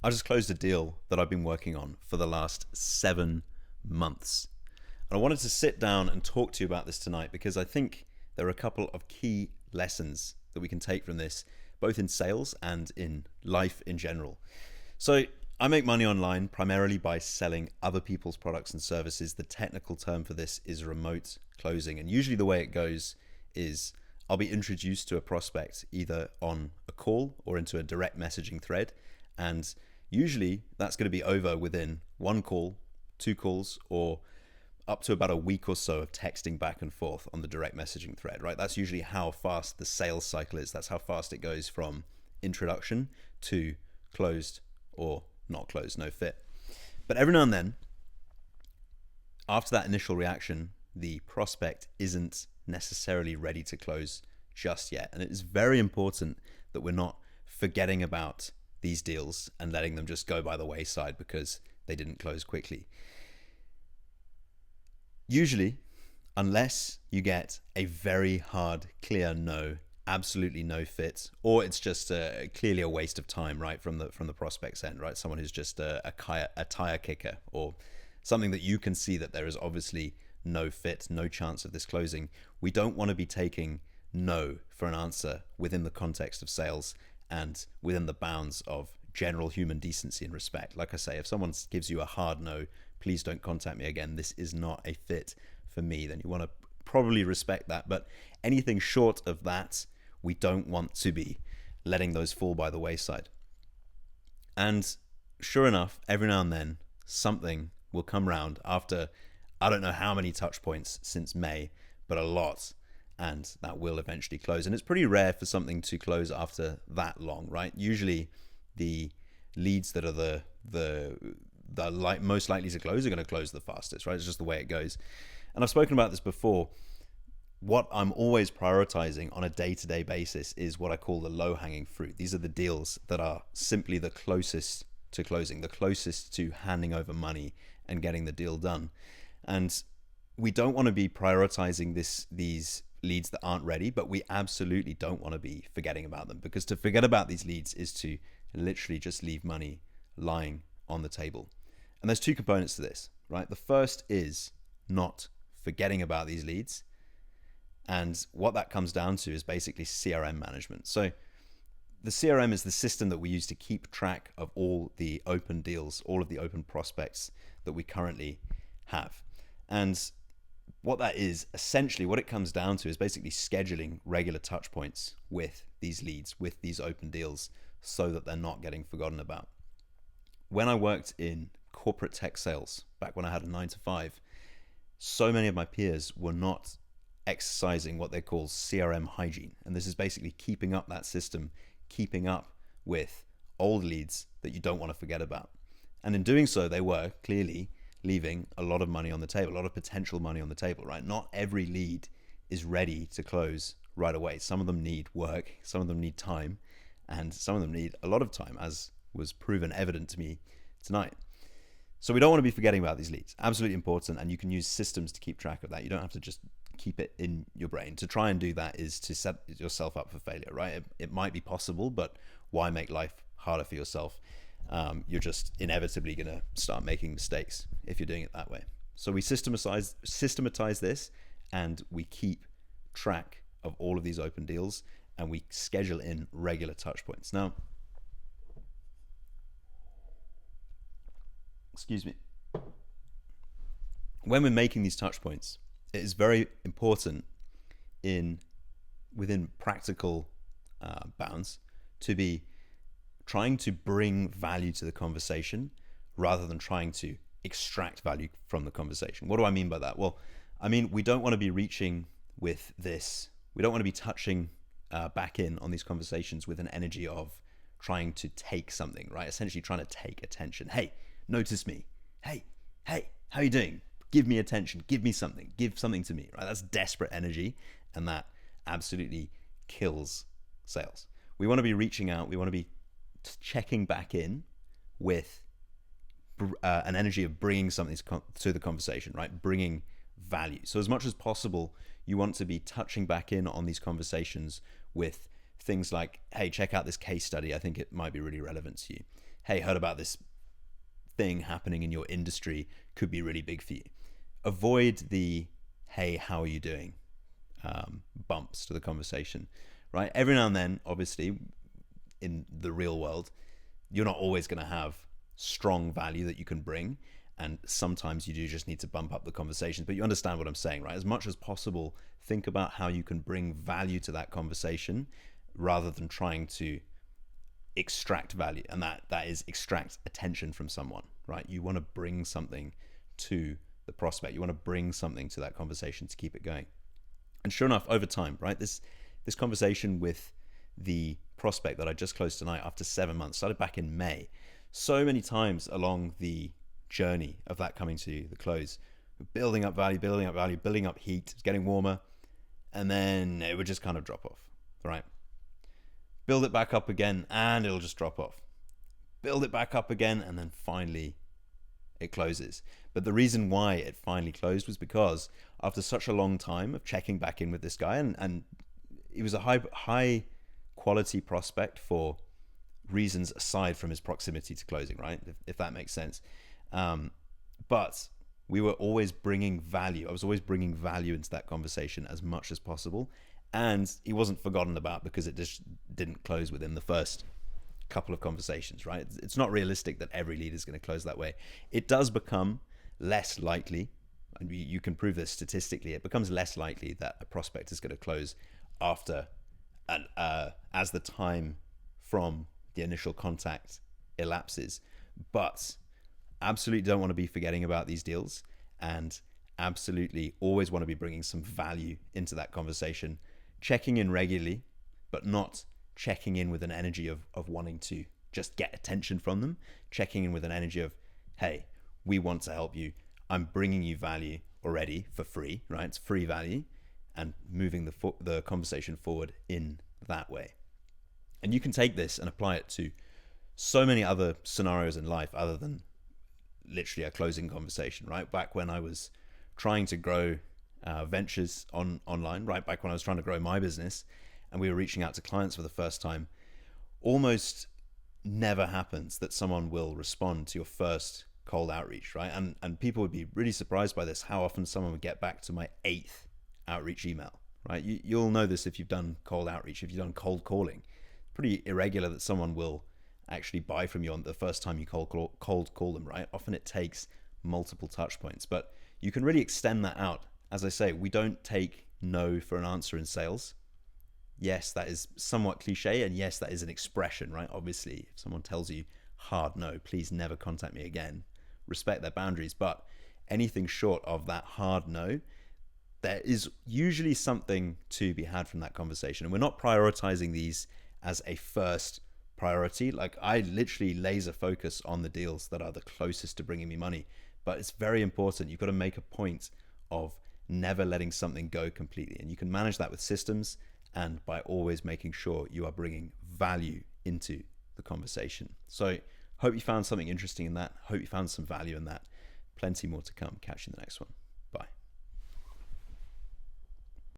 I just closed a deal that I've been working on for the last 7 months. And I wanted to sit down and talk to you about this tonight because I think there are a couple of key lessons that we can take from this, both in sales and in life in general. So, I make money online primarily by selling other people's products and services. The technical term for this is remote closing. And usually the way it goes is I'll be introduced to a prospect either on a call or into a direct messaging thread. And usually that's going to be over within one call, two calls, or up to about a week or so of texting back and forth on the direct messaging thread, right? That's usually how fast the sales cycle is. That's how fast it goes from introduction to closed or not closed, no fit. But every now and then, after that initial reaction, the prospect isn't necessarily ready to close just yet. And it is very important that we're not forgetting about these deals and letting them just go by the wayside because they didn't close quickly. Usually, unless you get a very hard, clear no, absolutely no fit, or it's just clearly a waste of time, right, from the prospect's end, right? Someone who's just a tire kicker, or something that you can see that there is obviously no fit, no chance of this closing. We don't want to be taking no for an answer within the context of sales and within the bounds of general human decency and respect. Like I say, if someone gives you a hard no, please don't contact me again, this is not a fit for me, then you want to probably respect that. But anything short of that, we don't want to be letting those fall by the wayside. And sure enough, every now and then, something will come round after, I don't know how many touch points since May, but a lot. And that will eventually close. And it's pretty rare for something to close after that long, right? Usually the leads that are most likely to close are going to close the fastest, right? It's just the way it goes. And I've spoken about this before. What I'm always prioritizing on a day-to-day basis is what I call the low-hanging fruit. These are the deals that are simply the closest to closing, the closest to handing over money and getting the deal done. And we don't want to be prioritizing these leads that aren't ready, but we absolutely don't want to be forgetting about them, because to forget about these leads is to literally just leave money lying on the table. And there's two components to this, right? The first is not forgetting about these leads. And what that comes down to is basically CRM management. So the CRM is the system that we use to keep track of all the open deals, all of the open prospects that we currently have. And what that is, essentially what it comes down to is basically scheduling regular touch points with these leads, with these open deals, so that they're not getting forgotten about. When I worked in corporate tech sales, back when I had a 9 to 5, so many of my peers were not exercising what they call CRM hygiene. And this is basically keeping up that system, keeping up with old leads that you don't want to forget about. And in doing so, they were clearly leaving a lot of money on the table, a lot of potential money on the table, right? Not every lead is ready to close right away. Some of them need work, some of them need time, and some of them need a lot of time, as was proven evident to me tonight. So we don't want to be forgetting about these leads. Absolutely important, and you can use systems to keep track of that. You don't have to just keep it in your brain. To try and do that is to set yourself up for failure, right? It might be possible, but why make life harder for yourself? You're just inevitably going to start making mistakes if you're doing it that way. So we systematize this, and we keep track of all of these open deals, and we schedule in regular touch points. Now, excuse me. When we're making these touch points, it is very important within practical bounds to be trying to bring value to the conversation rather than trying to extract value from the conversation. What do I mean by that? Well, I mean, we don't want to be reaching with this. We don't want to be touching back in on these conversations with an energy of trying to take something, right? Essentially trying to take attention. Hey, notice me. Hey, how you doing? Give me attention. Give me something. Give something to me, right? That's desperate energy, and that absolutely kills sales. We want to be reaching out. We want to be checking back in with an energy of bringing something to the conversation, right? Bringing value. So as much as possible, you want to be touching back in on these conversations with things like, hey, check out this case study. I think it might be really relevant to you. hey, heard about this thing happening in your industry, could be really big for you. Avoid the, hey, how are you doing? Bumps to the conversation, right? Every now and then, obviously, in the real world, you're not always going to have strong value that you can bring. And sometimes you do just need to bump up the conversations, but you understand what I'm saying, right? As much as possible, think about how you can bring value to that conversation rather than trying to extract value. And that is extract attention from someone, right? You want to bring something to the prospect. You want to bring something to that conversation to keep it going. And sure enough, over time, right, this conversation with the prospect that I just closed tonight after 7 months started back in May. So many times along the journey of that coming to the close, building up value, building up heat, getting warmer, and then it would just kind of drop off, right? Build it back up again and it'll just drop off. Build it back up again and then finally it closes. But the reason why it finally closed was because after such a long time of checking back in with this guy, and he was a high quality prospect for reasons aside from his proximity to closing, right? If that makes sense. But we were always bringing value. I was always bringing value into that conversation as much as possible. And he wasn't forgotten about because it just didn't close within the first couple of conversations, right? It's not realistic that every lead is going to close that way. It does become less likely, and you can prove this statistically, it becomes less likely that a prospect is going to close after, as the time from the initial contact elapses. But absolutely don't want to be forgetting about these deals, and absolutely always want to be bringing some value into that conversation, checking in regularly, but not checking in with an energy of wanting to just get attention from them, checking in with an energy of, hey, we want to help you. I'm bringing you value already for free, right? It's free value, and moving the conversation forward in that way. And you can take this and apply it to so many other scenarios in life other than literally a closing conversation, right? Back when I was trying to grow ventures online, right? Back when I was trying to grow my business and we were reaching out to clients for the first time, almost never happens that someone will respond to your first cold outreach, right? And people would be really surprised by this, how often someone would get back to my 8th outreach email, right? You'll know this if you've done cold outreach, if you've done cold calling. It's pretty irregular that someone will actually buy from you on the first time you cold call them, right? Often it takes multiple touch points, but you can really extend that out. As I say, we don't take no for an answer in sales. Yes, that is somewhat cliche, and yes, that is an expression, right? Obviously, if someone tells you hard no, please never contact me again, respect their boundaries. But anything short of that hard no, there is usually something to be had from that conversation. And we're not prioritizing these as a first priority. Like, I literally laser focus on the deals that are the closest to bringing me money. But it's very important. You've got to make a point of never letting something go completely. And you can manage that with systems and by always making sure you are bringing value into the conversation. So hope you found something interesting in that. Hope you found some value in that. Plenty more to come. Catch you in the next one.